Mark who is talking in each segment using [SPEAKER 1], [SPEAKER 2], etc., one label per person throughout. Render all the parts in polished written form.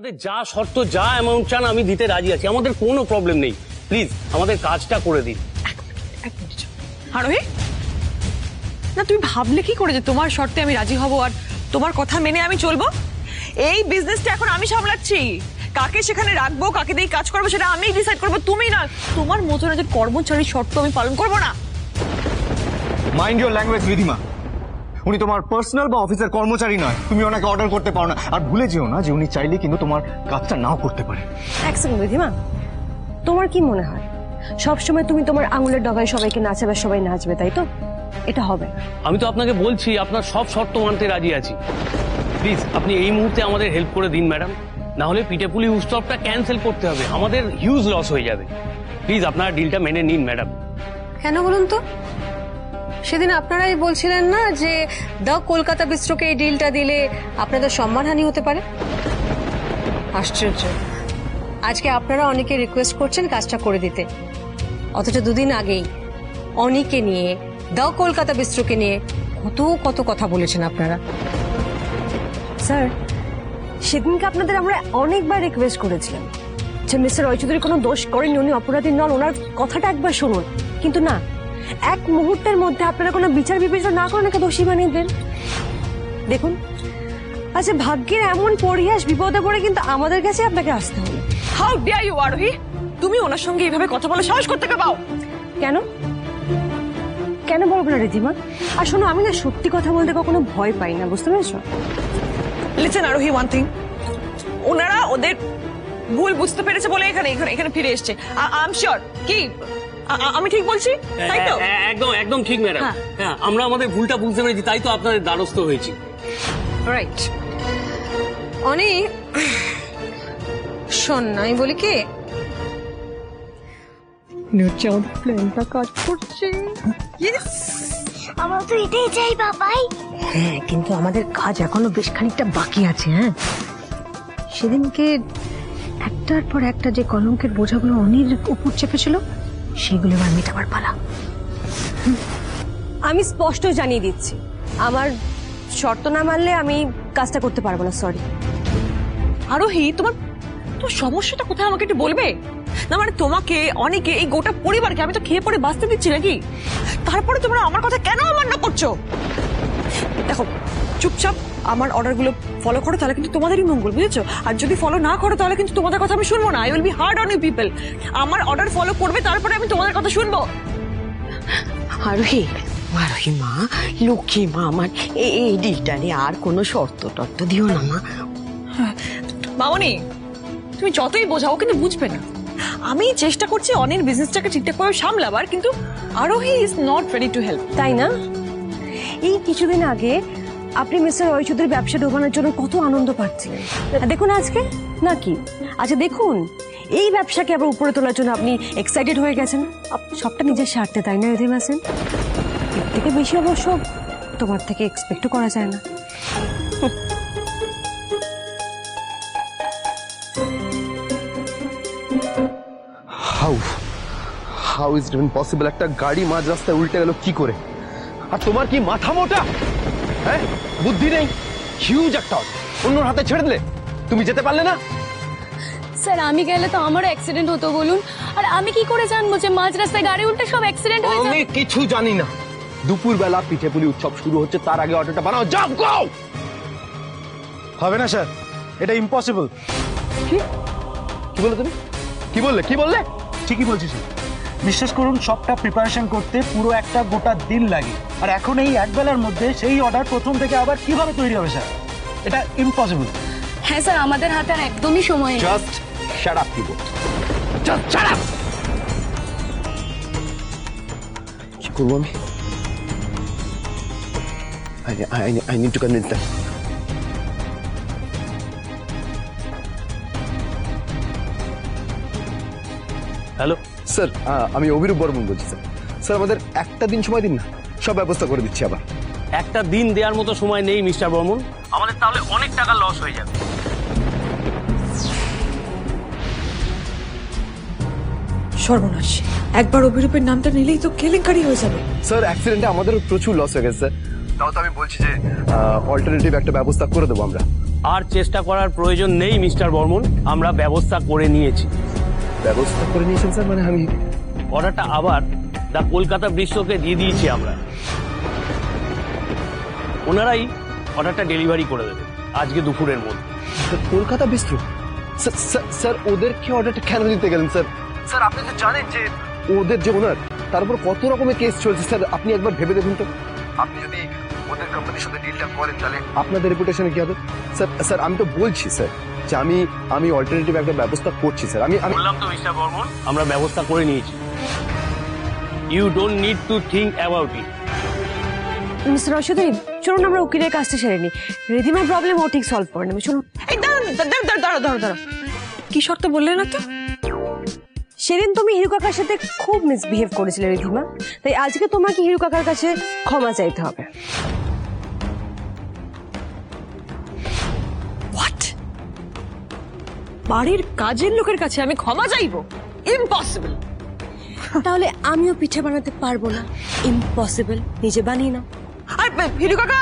[SPEAKER 1] আপনাদের যা শর্ত যা অ্যামাউন্ট চান আমি দিতে রাজি আছি, আমাদের কোনো প্রবলেম নেই। প্লিজ আমাদের কাজটা করে দিন।
[SPEAKER 2] এক মিনিট আরোহী, না তুমি ভাবলে কি করে যে তোমার শর্তে আমি রাজি হব আর তোমার কথা মেনে আমি চলবো? এই বিজনেসটা এখন আমি সামলাচ্ছি, কাকে সেখানে রাখবো কাকে দিয়ে কাজ করবো সেটা আমিই ডিসাইড করবো, তুমি না। তোমার মতন যে কর্মচারীর শর্ত আমি পালন করবো না।
[SPEAKER 3] মাইন্ড ইউর ল্যাঙ্গুয়েজ রিধিমা, উনি তোমার পার্সোনাল বা অফিসের কর্মচারী নয়, তুমি ওনাকে অর্ডার করতে পারো না। আর ভুলে যেও না যে উনি চাইলে কিন্তু তোমার কাজটা নাও করতে পারে।
[SPEAKER 4] এক সেকেন্ড রিধিমা, তোমার কি মনে হয় সবসময় তুমি তোমার আঙুলের ডগায় সবাইকে নাচাবে, সবাই নাচবে, তাই তো? এটা হবে।
[SPEAKER 1] আমি তো আপনাকে বলছি আপনার সব শর্ত মানতে রাজি আছি। প্লিজ আপনি এই মুহূর্তে আমাদের হেল্প করে দিন ম্যাডাম, না হলে পিঠেপুলি উৎসবটা ক্যান্সেল করতে হবে, আমাদের হিউজ লস হয়ে যাবে। প্লিজ আপনারা ডিলটা মেনে নিন ম্যাডাম।
[SPEAKER 5] কেন বলুন তো? সেদিন আপনারাই বলছিলেন না যে দ্য কলকাতা বিস্ট্রোকে এই ডিলটা দিলে আপনাদের সম্মানহানি হতে পারে। আশ্চর্য, আজকে আপনারা অনেকে রিকোয়েস্ট করছেন কাজটা করে দিতে, অথচ দুদিন আগেই অনেকে নিয়ে দ্য কলকাতা বিস্ট্রোকে নিয়ে কত কত কথা বলেছেন আপনারা।
[SPEAKER 4] স্যার, সেদিনকে আপনাদের আমরা অনেকবার রিকোয়েস্ট করেছিলাম যে মিস্টার রয় চৌধুরী কোনো দোষ করেননি, উনি অপরাধী নন, ওনার কথাটা একবার শুনুন। কিন্তু না, এক মুহূর্তের মধ্যে আপনারা কোনো বিচার বিবেচনা না করে ওনাকে দোষী বানিয়ে দেন। দেখুন, আচ্ছা ভাগ্যের এমন পরিহাস, বিপদে পড়ে কিন্তু আমাদের কাছে আপনাকে আসতে হবে।
[SPEAKER 2] হাউ ডিয়ার ইউ আরোহী, তুমি ওনার সঙ্গে এইভাবে কথা বলে সাহস করতে পাও?
[SPEAKER 4] কেন কেন বলবো না রিধিমা? আর শোনো, আমি না সত্যি কথা বলতে কখনো ভয় পাই না, বুঝতে পেরেছো?
[SPEAKER 2] লিসেন আরোহী, ওয়ান থিং, ওনারা ওদের ভুল বুঝতে পেরেছে বলে এখানে এখানে এখানে ফিরে এসছে। I am sure. কি আমি ঠিক বলছি তাই তো?
[SPEAKER 1] একদম একদম ঠিক ম্যাডাম। হ্যাঁ, আমরা আমাদের ভুলটা বুঝতে পেরেছি, তাই তো আপনাদের দ্বারস্থ হয়েছি।
[SPEAKER 5] রাইট। অনেক শোন, আমি বলি কি, প্ল্যানটা কাজ করছে।
[SPEAKER 6] আমরা তো এটাই চাই বাবাই।
[SPEAKER 5] হ্যাঁ, কিন্তু আমাদের কাজ এখনো বেশ খানিকটা বাকি আছে। হ্যাঁ, সেদিনকে একটার পর একটা যে কলঙ্কের বোঝাগুলো অনির উপর চেপেছিল, সেগুলো এবার মেটাবার পালা।
[SPEAKER 4] আমি স্পষ্ট জানিয়ে দিচ্ছি, আমার শর্ত না মানলে আমি কাজটা করতে পারবো না, সরি।
[SPEAKER 2] আরোহী, তোমার তোমার সমস্যাটা কোথায় আমাকে একটু বলবে? না মানে তোমাকে, অনেকে, এই গোটা পরিবারকে আমি তো খেয়ে পড়ে বাঁচতে দিচ্ছি নাকি? তারপরে তোমরা আমার কথা কেন অমান্য করছো? দেখো, চুপচাপ আমার অর্ডারগুলো ফলো করো, তাহলে কিন্তু তোমাদেরই মঙ্গল, বুঝেছো? আর যদি ফলো না করো তাহলে কিন্তু তোমাদের কথা আমি শুনবো না। I will be hard on you people. আমার অর্ডার ফলো করবে, তারপরে আমি তোমাদের কথা শুনবো।
[SPEAKER 7] আরোহী, আরোহী মা, লক্ষ্মী মা আমার, এই ডিলটারে আর কোনো শর্ত টর্ত দিও না মা।
[SPEAKER 2] মামনি, তুমি যতই বোঝাও কিন্তু বুঝবে না। আমি চেষ্টা করছি অনেক বিজনেসটাকে ঠিকঠাক ভাবে সামলাবার, কিন্তু আরোহী is not ready to help.
[SPEAKER 4] তাই না? এই কিছুদিন আগে আপনি মিস্টার রয় চৌধুরীর ব্যবসা ডোবানোর জন্য কত আনন্দ পাচ্ছিলেন, আর দেখুন আজকে নাকি। আচ্ছা দেখুন, এই ব্যবসাকে আবার উপরে তোলার জন্য আপনি এক্সাইটেড হয়ে গেছেন, সবটা নিজের স্বার্থে, তাই না রিধিমা সেন? এর থেকে বেশি অবশ্য তোমার থেকে এক্সপেক্টও করা যায় না।
[SPEAKER 8] How is it even possible? একটা গাড়ি মাঝ রাস্তায় উল্টে গেল কি করে? আর তোমার কি মাথা মোটা? হ্যাঁ, বুদ্ধি নেই? হিউজ একটা অন্যর হাতে ছেড়ে দিলে, তুমি যেতে পারলে না?
[SPEAKER 6] স্যার, আমি গেলে তো আমারও অ্যাক্সিডেন্ট হতো বলুন। আর আমি কি করে জানবো যে মাঝ রাস্তায় গাড়ি উল্টে সব অ্যাক্সিডেন্ট হয়ে
[SPEAKER 8] আমি
[SPEAKER 6] যাবে?
[SPEAKER 8] কিছু জানি না। দুপুরবেলা পিঠেপুলি উৎসব শুরু হচ্ছে, তার আগে অটোটা বানাও, যাও গো।
[SPEAKER 3] হবে না স্যার, এটা ইম্পসিবল।
[SPEAKER 8] কি বলে তুমি? কি বললে? কি বললে?
[SPEAKER 3] ঠিকই বলছি স্যার, বিশ্বাস করুন সবটা প্রিপারেশন করতে পুরো একটা গোটা দিন লাগে। আর এখন এই এক বেলার মধ্যে সেই অর্ডার প্রথম থেকে আবার কিভাবে তৈরি হবে স্যার? এটা ইম্পসিবল।
[SPEAKER 6] হ্যাঁ স্যার, আমাদের হাতে আর একদমই সময় নেই।
[SPEAKER 8] জাস্ট শাট আপ পিবো, জাস্ট শাট আপ। কি করবো আমি? I need to convince them.
[SPEAKER 1] Hello
[SPEAKER 8] sir, আমি অভিরূপ বর্মন বলছি স্যার। স্যার, আমাদের একটা দিন সময় দিন না, সব ব্যবস্থা করে দিচ্ছি আবার।
[SPEAKER 1] একটা দিন দেওয়ার মতো সময় নেই মিস্টার বর্মন, আমাদের তাহলে অনেক টাকা লস হয়ে যাবে।
[SPEAKER 2] সর্বনাশ, একবার অভিরূপের নামটা নিলেই তো কেলেঙ্কারি হয়ে যাবে।
[SPEAKER 8] স্যার, অ্যাক্সিডেন্টে আমাদের প্রচুর লস হয়ে গেছে স্যার। তাও তো আমি বলছি যে অল্টারনেটিভ একটা ব্যবস্থা করে দেবো আমরা।
[SPEAKER 1] আর চেষ্টা করার প্রয়োজন নেই মিস্টার বর্মন, আমরা ব্যবস্থা করে নিয়েছি।
[SPEAKER 8] ব্যবস্থা করে নিয়েছেন স্যার? মানে আমি
[SPEAKER 1] অর্ডারটা আবার দা কলকাতা বিশ্বকে দিয়ে দিয়েছি আমরা। ওনারাই অর্ডারটা ডেলিভারি করে দেবে আজকে দুপুরের মধ্যে।
[SPEAKER 8] কলকাতা বিস্ত্র? স্যার ওদেরকে অর্ডারটা কেন দিতে গেলেন স্যার? স্যার আপনি তো জানেন যে ওদের যে ওনার তার উপর কত রকমের কেস চলছে স্যার। আপনি একবার ভেবে দেখুন তো, আপনি যদি ওদের কোম্পানির সাথে ডিলটা করেন তাহলে আপনাদের রেপুটেশনে কি হবে? স্যার আমি তো বলছি স্যার যে আমি অল্টারনেটিভ একটা ব্যবস্থা করছি স্যার। আমি
[SPEAKER 1] বললাম তো মিস্টার বর্মন, আমরা ব্যবস্থা করে নিয়েছি। You don't need to think about it.
[SPEAKER 4] Mister Ashwathi, চলুন আমরা উকিলের কাজটা সেরে নিই। রিধিমার প্রবলেম ও ঠিক সলভ করে নেবে, চলুন।
[SPEAKER 2] এই দাঁড়াও, কি শর্ত বললে না তো?
[SPEAKER 4] সেদিন তুমি হিরু কাকার সাথে খুব মিসবিহেভ করেছিলে রিধিমা, তাই আজকে তোমাকে হিরু কাকার কাছে ক্ষমা চাইতে হবে।
[SPEAKER 2] হোয়াট? বাড়ির কাজের লোকের কাছে আমি ক্ষমা চাইবো? ইম্পসিবল।
[SPEAKER 4] তাহলে আমিও পিঠে বানাতে পারবো না? ইম্পসিবল, নিজে বানিয়ে নাও।
[SPEAKER 2] আর হিরু কাকা,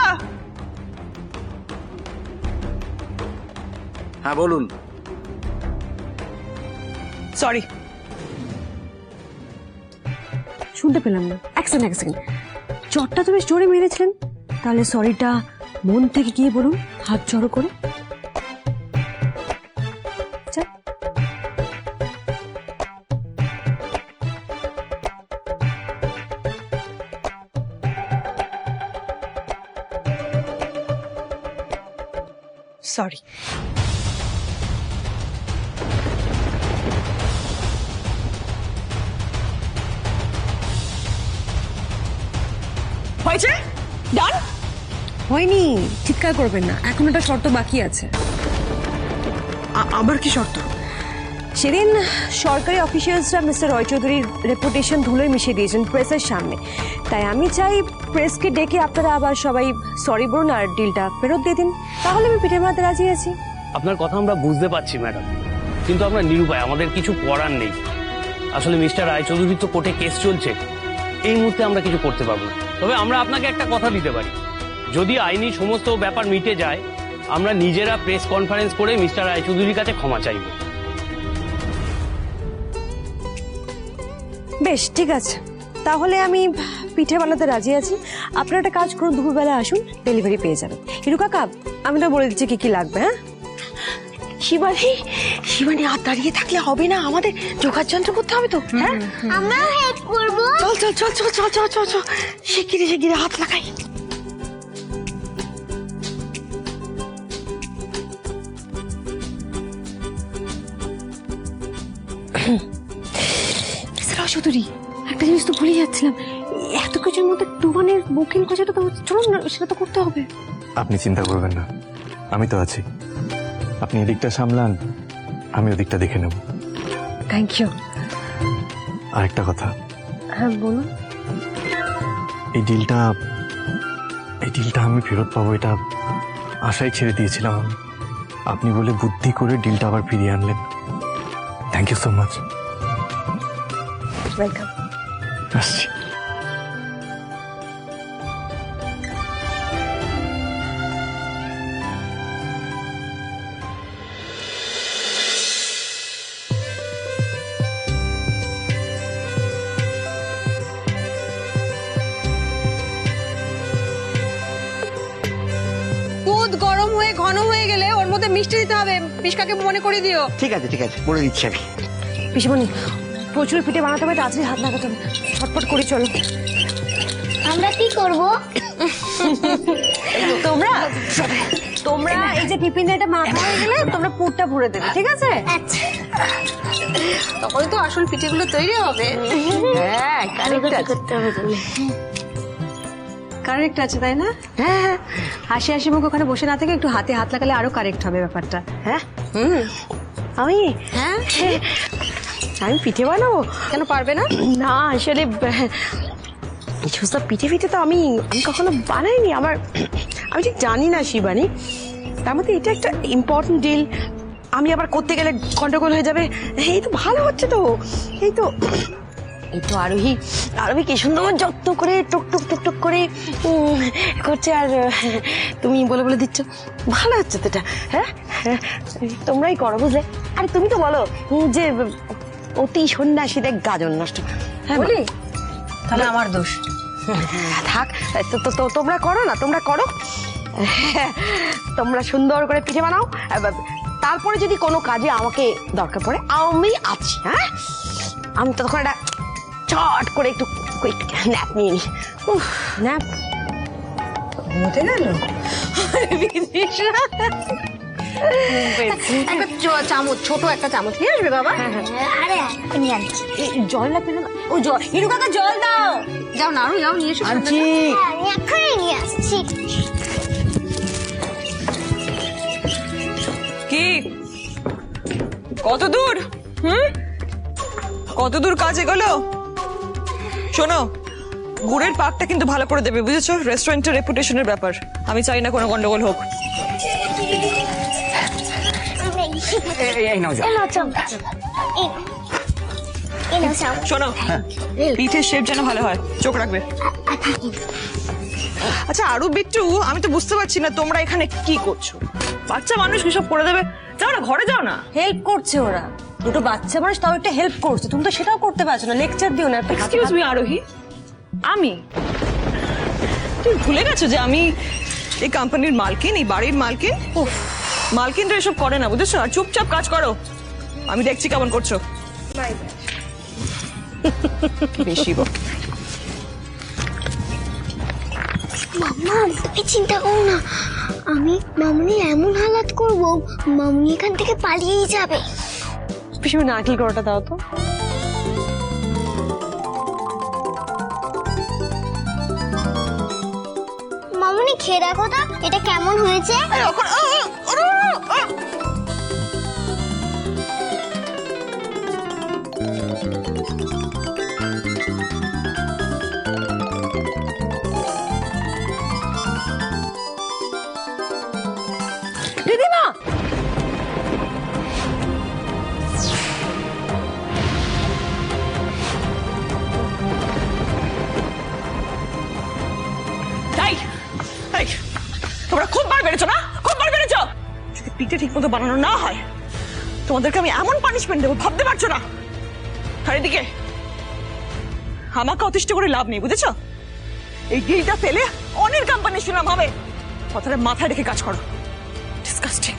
[SPEAKER 3] হ্যাঁ বলুন।
[SPEAKER 2] সরি।
[SPEAKER 4] শুনতে পেলাম না, এক সেকেন্ড। চটটা তুমি জোরে মেরেছিলেন, তাহলে সরিটা মন থেকে গিয়ে বলুন, হাত জড়ো করে। চল।
[SPEAKER 2] সরি। হয়েছে? ডান?
[SPEAKER 4] হয়নি, চিৎকার করবেন না, এখন একটা শর্ত বাকি আছে।
[SPEAKER 2] আবার কি শর্ত?
[SPEAKER 4] সেদিন সরকারি অফিসিয়ালসরা মিস্টার রয় চৌধুরীর রেপুটেশন ধুলোয় মিশিয়ে দিয়েছেন প্রেসের সামনে, তাই আমি চাই প্রেসকে ডেকে আপনারা আবার সবাই সরি বলুন আর ডিলটা ফেরত দিয়ে দিন, তাহলে আমি পিঠে বানাতে রাজি আছি।
[SPEAKER 1] আপনার কথা আমরা বুঝতে পারছি ম্যাডাম, কিন্তু আমরা নিরুপায়, আমাদের কিছু করার নেই। আসলে মিস্টার রায়চৌধুরীর তো কোর্টে কেস চলছে, এই মুহূর্তে আমরা কিছু করতে পারবো না। তবে আমরা আপনাকে একটা কথা দিতে পারি, যদি আইনি সমস্ত ব্যাপার মিটে যায়, আমরা নিজেরা প্রেস কনফারেন্স করে মিস্টার রায়চৌধুরীর কাছে ক্ষমা চাইব।
[SPEAKER 4] বেশ, ঠিক আছে, তাহলে আমি পিঠে বানাতে রাজি আছি। আপনারা একটা কাজ করুন, দুপুরবেলা আসুন, ডেলিভারি পেয়ে যাবেন। হিরু কাকা, আমি তো বলে দিচ্ছি কি কি লাগবে। হ্যাঁ
[SPEAKER 7] শিবানী আর দাঁড়িয়ে থাকলে হবে না, আমাদের যোগার যন্ত্র করতে হবে তো। হ্যাঁ
[SPEAKER 6] আমরা হেল্প করব।
[SPEAKER 7] চল শিগগিরি হাত লাগাই।
[SPEAKER 4] চৌধুরী, একটা জিনিস তো ভুলে যাচ্ছিলাম, এত কিছুর মধ্যে টুবানের বুকিং কথাটা তো চলুন না, সেটা তো করতে হবে।
[SPEAKER 9] আপনি চিন্তা করবেন না, আমি তো আছি। আপনি এদিকটা সামলান, আমি ওদিকটা দেখে নেব।
[SPEAKER 4] Thank you.
[SPEAKER 9] আরেকটা কথা।
[SPEAKER 4] হ্যাঁ বলুন।
[SPEAKER 9] এই ডিলটা আমি ফেরত পাবো এটা আশায় ছেড়ে দিয়েছিলাম আমি। আপনি বলে বুদ্ধি করে ডিলটা আবার ফিরিয়ে আনলেন। Thank you so much.
[SPEAKER 4] Welcome.
[SPEAKER 9] আসছি।
[SPEAKER 5] দুধ গরম হয়ে ঘন হয়ে গেলে ওর মধ্যে মিষ্টি দিতে হবে, পিসকাকে মনে করে দিও।
[SPEAKER 7] ঠিক আছে বলে দিচ্ছি আমি।
[SPEAKER 4] পিসিমণি, প্রচুর পিঠে বানাতে হবে, তাড়াতাড়ি হাত লাগাতে হবে, ছটফট করে চলো।
[SPEAKER 6] আমরা কি করব?
[SPEAKER 4] তোমরা এই যে টিফিন এটা মাখা হয়ে গেলে তোমরা পুরটা ভরে দেবে, ঠিক আছে?
[SPEAKER 5] তখন তো আসল পিঠেগুলো তৈরি হবে।
[SPEAKER 7] হ্যাঁ
[SPEAKER 5] কারেক্ট আছে তাই না? হ্যাঁ, হাসি হাসি মুখ ওখানে বসে না থেকে একটু হাতে হাত লাগালে আরো কারেক্ট হবে ব্যাপারটা।
[SPEAKER 7] হ্যাঁ
[SPEAKER 4] আমি
[SPEAKER 7] আমি পিঠে বানাবো?
[SPEAKER 5] কেন পারবে না?
[SPEAKER 7] না আসলে পিঠে তো আমি কখনো বানাইনি। আমি ঠিক জানি না শিবানী, তার মধ্যে এটা একটা ইম্পর্টেন্ট ডিল, আমি আবার করতে গেলে গন্ডগোল হয়ে যাবে। এই তো ভালো হচ্ছে তো, এই তো এই তো আরোহী আরোহী কি সুন্দর যত্ন করে টুক টুক টুক টুক করে করছে, আর তুমি বলে বলে দিচ্ছ। ভালো হচ্ছে তো এটা। হ্যাঁ হ্যাঁ, তোমরাই করো বুঝলে। আরে তুমি তো বলো যে অতি সন্ন্যাসীদের গাজন নষ্ট। হ্যাঁ
[SPEAKER 2] বলি তাহলে আমার দোষ।
[SPEAKER 7] থাক, তোমরা করো না, তোমরা করো। তোমরা সুন্দর করে পিঠে বানাও, তারপরে যদি কোনো কাজে আমাকে দরকার পড়ে আমি আছি। হ্যাঁ, আমি তখন একটা চট করে একটু ন্যাপ নিয়ে নিই।
[SPEAKER 4] ন্যাপ
[SPEAKER 2] হতে গেল
[SPEAKER 5] একটা চামচ, ছোট একটা চামচ নিয়ে আসবে বাবা।
[SPEAKER 6] আরে নিয়ে আনছি।
[SPEAKER 4] জল লাগবে না? ও জল, হিরু কাকা জল দাও।
[SPEAKER 5] যাও নাড়ু, যাও নিয়ে এসো।
[SPEAKER 3] আনছি।
[SPEAKER 6] আমি এক্ষুনি নিয়ে আসছি।
[SPEAKER 2] কি কত দূর? কত দূর কাজ এগোলো? শোনো, গুড়ের পাকটা কিন্তু ভালো করে দেবে, বুঝেছো? রেস্টুরেন্টের রেপুটেশনের ব্যাপার, আমি চাই না কোনো গন্ডগোল হোক।
[SPEAKER 3] এই নাও যাও।
[SPEAKER 2] শোনো, পিঠের শেপ যেন ভালো হয়, চোখ রাখবে। আচ্ছা আরু বিট্টু, আমি তো বুঝতে পারছি না তোমরা এখানে কি করছো? বাচ্চা মানুষ সব করে দেবে, যাও না ঘরে যাও না।
[SPEAKER 4] হেল্প করছে ওরা, দুটো বাচ্চা মানুষ তাও একটা হেল্প করছে, তুমি তো সেটাও করতে পারছো না। লেকচার দিও না।
[SPEAKER 2] এক্সকিউজ মি আরোহী, আমি তুমি ভুলে গেছো যে আমি এই কোম্পানির মালকিন, এই বাড়ির মালকিন? মালকিনরা এসব করে না, বুঝেছো? আর চুপচাপ কাজ করো, আমি দেখছি কেমন করছো। বেশি গো।
[SPEAKER 6] মাম্মা তুমি চিন্তা করো না, আমি মামুনি এমন হালাত করব মামুনি এখান থেকে পালিয়েই যাবে।
[SPEAKER 4] পিসিমা নারকেল করাটা দাও তো।
[SPEAKER 6] মামুনি খেয়ে দেখো তো এটা কেমন হয়েছে।
[SPEAKER 4] দিদিমা,
[SPEAKER 2] তাই তাই তোমরা খুব বার বেড়েছো না, খুব বার বেড়েছো। যদি পিঠে ঠিক মতো বানানো না হয় তোমাদেরকে আমি এমন পানিশমেন্ট দেবো ভাবতে পারছো না। আর এদিকে আমাকে অতিষ্ঠ করে লাভ নেই, বুঝেছো? এই ডিলটা ফেলে অনেক কোম্পানির সুনাম হবে, কথাটা মাথায় রেখে কাজ করো। ডিসকাস্টিং।